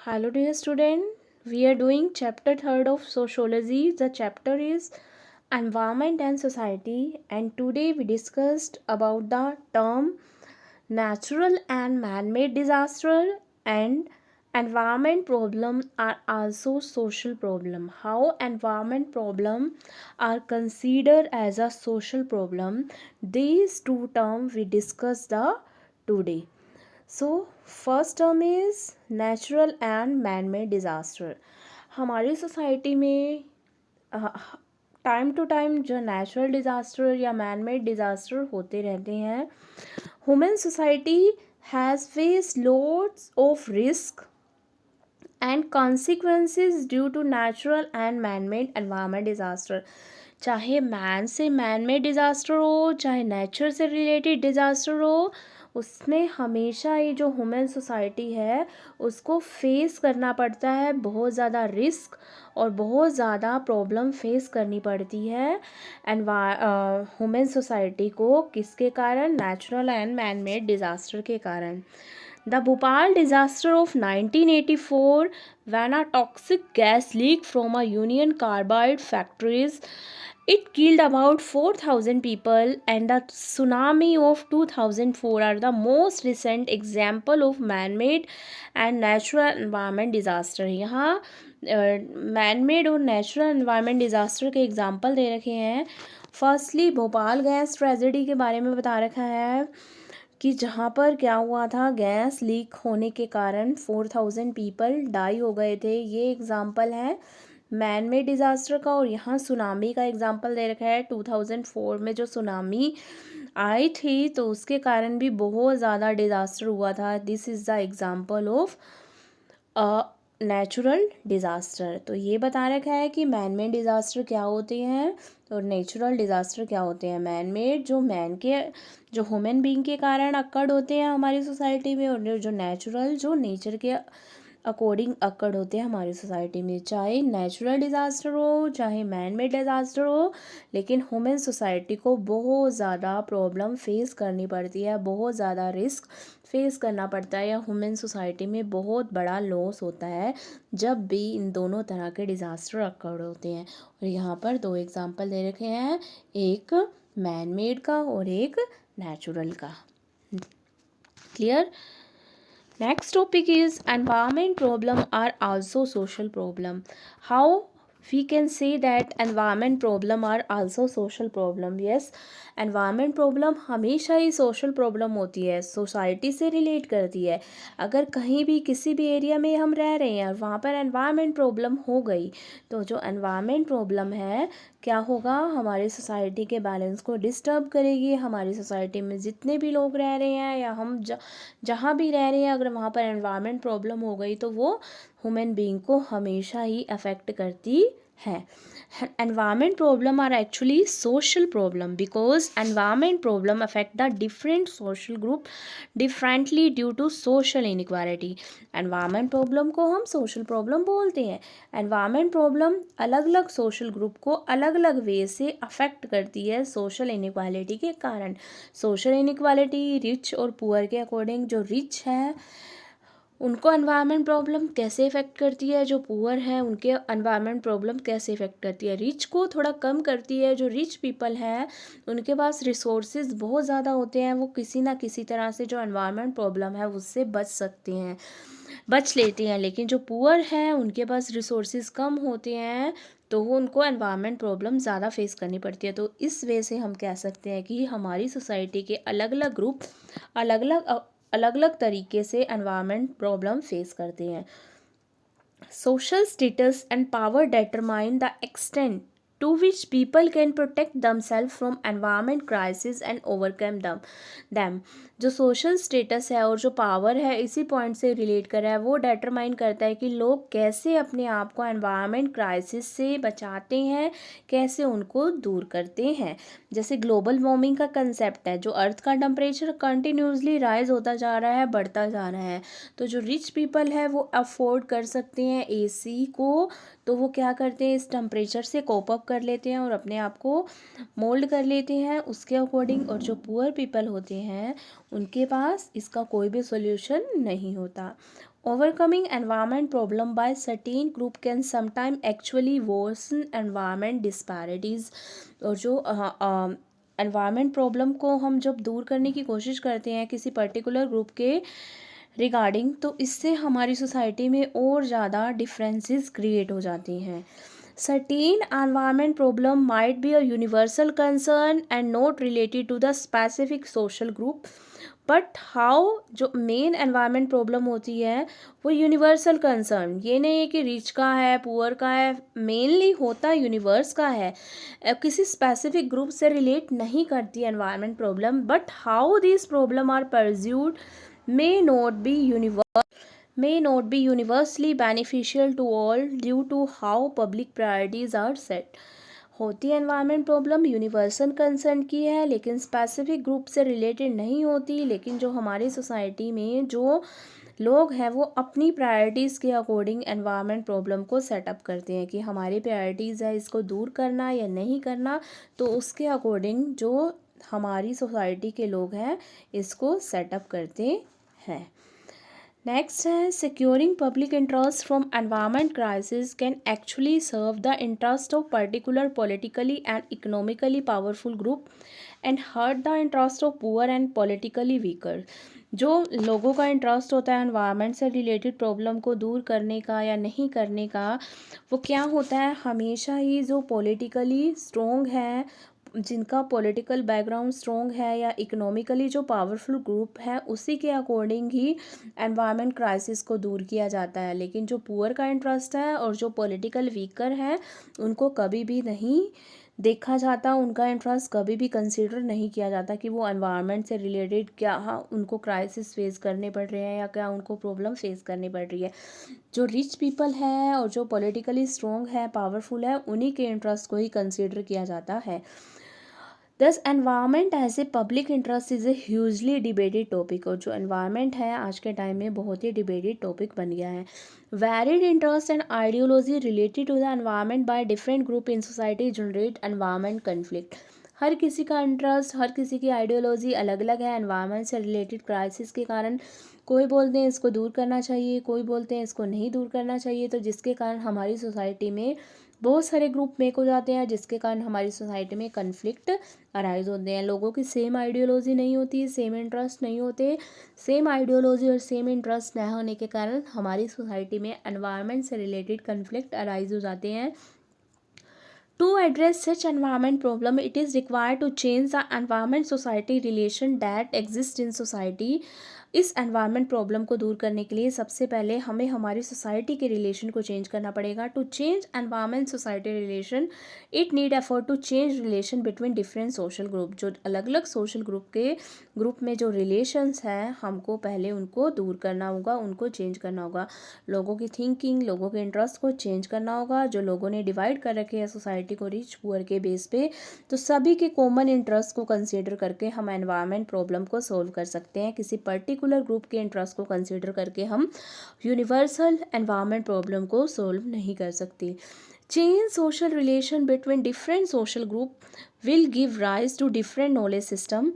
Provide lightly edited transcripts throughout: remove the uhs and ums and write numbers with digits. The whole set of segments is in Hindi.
Hello dear student, we are doing chapter 3rd of sociology. The chapter is environment and society, and today we discussed about the term natural and man-made disaster and environment problem are also social problem. How environment problem are considered as a social problem. These two terms we discussed today. So first term is natural and man made disaster. हमारी सोसाइटी में टाइम टू टाइम जो नेचुरल डिज़ास्टर या मैन मेड डिज़ास्टर होते रहते हैं. Human society has face loads of risk and consequences due to natural and man made environment disaster. चाहे मैन से मैन मेड डिज़ास्टर हो, चाहे नेचर से रिलेटेड डिज़ास्टर हो, उसमें हमेशा ये जो ह्यूमन सोसाइटी है उसको फेस करना पड़ता है. बहुत ज़्यादा रिस्क और बहुत ज़्यादा प्रॉब्लम फेस करनी पड़ती है ह्यूमन सोसाइटी को. किसके कारण? Natural and man made disaster के कारण. The Bhopal disaster of 1984, when a toxic gas leaked from a Union Carbide factories, it killed about 4,000 people, and the tsunami of 2004 are the most recent example of man-made and natural environment disaster. यहाँ man-made और natural environment disaster के example दे रखे हैं. फर्स्टली भोपाल गैस ट्रेजेडी के बारे में बता रखा है कि जहाँ पर क्या हुआ था, गैस लीक होने के कारण 4,000 पीपल डाई हो गए थे. ये एग्ज़ाम्पल है मैन मेड डिज़ास्टर का. और यहाँ सुनामी का एग्ज़ाम्पल दे रखा है. 2004 में जो सुनामी आई थी तो उसके कारण भी बहुत ज़्यादा डिज़ास्टर हुआ था. This is the example of natural disaster. तो ये बता रखा है कि मैन मेड डिज़ास्टर क्या होते हैं और नेचुरल डिज़ास्टर क्या होते हैं. मैन मेड जो ह्यूमन बीइंग के कारण अक्कड़ होते हैं हमारी सोसाइटी में, और जो नेचुरल जो नेचर के अकॉर्डिंग अक्कड़ होते हैं हमारी सोसाइटी में. चाहे नेचुरल डिज़ास्टर हो, चाहे मैन मेड डिज़ास्टर हो, लेकिन ह्यूमन सोसाइटी को बहुत ज़्यादा प्रॉब्लम फेस करनी पड़ती है, बहुत ज़्यादा रिस्क फेस करना पड़ता है, या ह्यूमन सोसाइटी में बहुत बड़ा लॉस होता है जब भी इन दोनों तरह के डिज़ास्टर अक्कड़ होते हैं. और यहाँ पर दो एग्जांपल दे रखे हैं, एक मैन मेड का और एक नेचुरल का. Clear? Next topic is environment problem are also social problem. How we can say that environment problem are also social problem? Yes, environment problem हमेशा ही social problem होती है, सोसाइटी से रिलेट करती है. अगर कहीं भी किसी भी एरिया में हम रह रहे हैं और वहाँ पर environment problem हो गई तो जो environment problem है क्या होगा, हमारी सोसाइटी के बैलेंस को डिस्टर्ब करेगी. हमारी सोसाइटी में जितने भी लोग रह रहे हैं या हम जहाँ भी रह रहे हैं, अगर वहाँ पर एनवायरनमेंट प्रॉब्लम हो गई तो वो ह्यूमन बीइंग को हमेशा ही अफेक्ट करती है. Environment problem are actually social problem because environment problem affect the different social group differently due to social inequality. Environment problem को हम सोशल प्रॉब्लम बोलते हैं. एनवायरनमेंट प्रॉब्लम अलग अलग सोशल ग्रुप को अलग अलग वे से अफेक्ट करती है सोशल इनइक्वालिटी के कारण. सोशल इनइक्वालिटी रिच और पुअर के अकॉर्डिंग, जो रिच है उनको एनवायरनमेंट प्रॉब्लम कैसे इफ़ेक्ट करती है, जो पुअर है उनके एनवायरनमेंट प्रॉब्लम कैसे इफ़ेक्ट करती है. रिच को थोड़ा कम करती है. जो रिच पीपल हैं उनके पास रिसोर्सेज बहुत ज़्यादा होते हैं, वो किसी ना किसी तरह से जो एनवायरनमेंट प्रॉब्लम है उससे बच लेते हैं. लेकिन जो पुअर हैं उनके पास रिसोर्सेज कम होते हैं तो वो उनको एनवायरनमेंट प्रॉब्लम ज़्यादा फेस करनी पड़ती है. तो इस वे से हम कह सकते हैं कि हमारी सोसाइटी के अलग अलग ग्रुप अलग अलग तरीके से एनवायरनमेंट प्रॉब्लम फेस करते हैं. Social status and power determine the extent to which people can protect themselves from environment crisis and overcome them. जो सोशल स्टेटस है और जो पावर है इसी पॉइंट से रिलेट कर रहा है. वो डिटरमाइन करता है कि लोग कैसे अपने आप को एनवायरनमेंट क्राइसिस से बचाते हैं, कैसे उनको दूर करते हैं. जैसे ग्लोबल वार्मिंग का कंसेप्ट है, जो अर्थ का टेम्परेचर कंटिन्यूसली राइज होता जा रहा है, बढ़ता जा रहा है. तो जो रिच पीपल है वो अफोर्ड कर सकते हैं एसी को, तो वो क्या करते हैं, इस टेम्परेचर से कोप अप कर लेते हैं और अपने आप को मोल्ड कर लेते हैं उसके अकॉर्डिंग. और जो पुअर पीपल होते हैं उनके पास इसका कोई भी सोल्यूशन नहीं होता. Overcoming environment problem by certain group can sometimes actually worsen environment disparities। और जो environment problem को हम जब दूर करने की कोशिश करते हैं किसी पर्टिकुलर ग्रुप के रिगार्डिंग, तो इससे हमारी सोसाइटी में और ज़्यादा डिफरेंसेस क्रिएट हो जाती हैं। Certain environment problem might be a universal concern and not related to the specific social group, but how जो मेन एनवायरनमेंट प्रॉब्लम होती है वो यूनिवर्सल कंसर्न, ये नहीं है कि रिच का है पुअर का है, मेनली होता यूनिवर्स का है, किसी स्पेसिफिक ग्रुप से रिलेट नहीं करती environment problem, but how this problem are pursued may not be universally beneficial to all due to how public priorities are set। होती है एनवायरनमेंट प्रॉब्लम यूनिवर्सल कंसर्न की है लेकिन स्पेसिफिक ग्रुप से रिलेटेड नहीं होती, लेकिन जो हमारी सोसाइटी में जो लोग हैं वो अपनी प्रायोरिटीज़ के अकॉर्डिंग एनवायरनमेंट प्रॉब्लम को सेटअप करते हैं कि हमारी प्रायोरिटीज़ है इसको दूर करना या नहीं करना, तो उसके अकॉर्डिंग जो हमारी सोसाइटी के लोग हैं इसको सेटअप करते हैं। नेक्स्ट है securing public interest from environment crisis can actually serve the interest of particular politically and economically powerful group and hurt the interest of poor and politically weaker. जो लोगों का इंटरेस्ट होता है एनवायरनमेंट से रिलेटेड प्रॉब्लम को दूर करने का या नहीं करने का, वो क्या होता है हमेशा ही जो पॉलिटिकली स्ट्रॉन्ग है, जिनका पॉलिटिकल बैकग्राउंड स्ट्रॉन्ग है या इकोनॉमिकली जो पावरफुल ग्रुप है उसी के अकॉर्डिंग ही एनवायरनमेंट क्राइसिस को दूर किया जाता है। लेकिन जो पुअर का इंटरेस्ट है और जो पॉलिटिकल वीकर है उनको कभी भी नहीं देखा जाता, उनका इंटरेस्ट कभी भी कंसीडर नहीं किया जाता कि वो एनवायरनमेंट से रिलेटेड क्या उनको क्राइसिस फेस करने पड़ रहे हैं या क्या उनको प्रॉब्लम फेस करनी पड़ रही है। जो रिच पीपल है और जो पॉलिटिकली स्ट्रॉन्ग है पावरफुल है उन्हीं के इंटरेस्ट को ही कंसीडर किया जाता है। Thus environment as a public interest is a hugely debated topic. और जो एनवायरनमेंट है आज के टाइम में बहुत ही डिबेटेड टॉपिक बन गया है। Varied interest and ideology related to the environment by different group in society generate environment conflict. हर किसी का इंटरेस्ट हर किसी की आइडियोलॉजी अलग अलग है एनवायरनमेंट से रिलेटेड क्राइसिस के कारण। कोई बोलते हैं इसको दूर करना चाहिए, कोई बोलते हैं इसको नहीं दूर करना चाहिए, तो जिसके कारण हमारी सोसाइटी में बहुत सारे ग्रुप मेक हो जाते हैं जिसके कारण हमारी सोसाइटी में कन्फ्लिक्ट अराइज होते हैं। लोगों की सेम आइडियोलॉजी नहीं होती, सेम इंटरेस्ट नहीं होते, सेम आइडियोलॉजी और सेम इंटरेस्ट न होने के कारण हमारी सोसाइटी में एनवायरनमेंट से रिलेटेड कन्फ्लिक्ट अराइज हो जाते हैं। To address such environment problem, it is required to change the environment-society relation that exists in society। इस एनवायरनमेंट प्रॉब्लम को दूर करने के लिए सबसे पहले हमें हमारी सोसाइटी के रिलेशन को चेंज करना पड़ेगा। To change environment society relation it need effort to change relation between different social group. जो अलग अलग सोशल ग्रुप में जो रिलेशंस हैं हमको पहले उनको दूर करना होगा, उनको चेंज करना होगा। लोगों की थिंकिंग लोगों के इंटरेस्ट को चेंज करना होगा। जो लोगों ने डिवाइड कर रखे हैं सोसाइटी को रिच पुअर के बेस पे, तो सभी के कॉमन इंटरेस्ट को कंसीडर करके हम एनवायरनमेंट प्रॉब्लम को सोल्व कर सकते हैं। किसी पर्टिकुलर ग्रुप के इंटरेस्ट को कंसीडर करके हम यूनिवर्सल एनवायरनमेंट प्रॉब्लम को सोल्व नहीं कर सकते। Change social relation between different social group will give rise to different knowledge system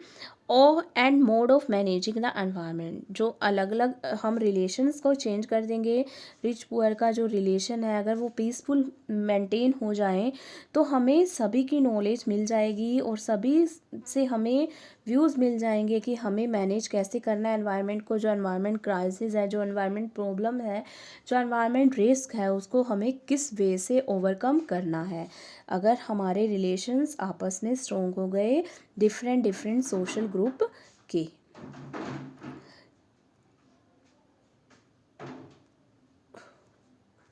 और and mode of managing the environment. जो अलग अलग हम रिलेशंस को चेंज कर देंगे, रिच पुअर का जो रिलेशन है अगर वो पीसफुल मेंटेन हो जाए तो हमें सभी की नॉलेज मिल जाएगी और सभी से हमें व्यूज़ मिल जाएंगे कि हमें मैनेज कैसे करना है एनवायरनमेंट को। जो एनवायरनमेंट क्राइसिस है, जो एनवायरनमेंट प्रॉब्लम है, जो एनवायरनमेंट रिस्क है, उसको हमें किस वे से ओवरकम करना है। अगर हमारे रिलेशंस आपस में स्ट्रॉन्ग हो गए डिफरेंट सोशल ग्रुप के।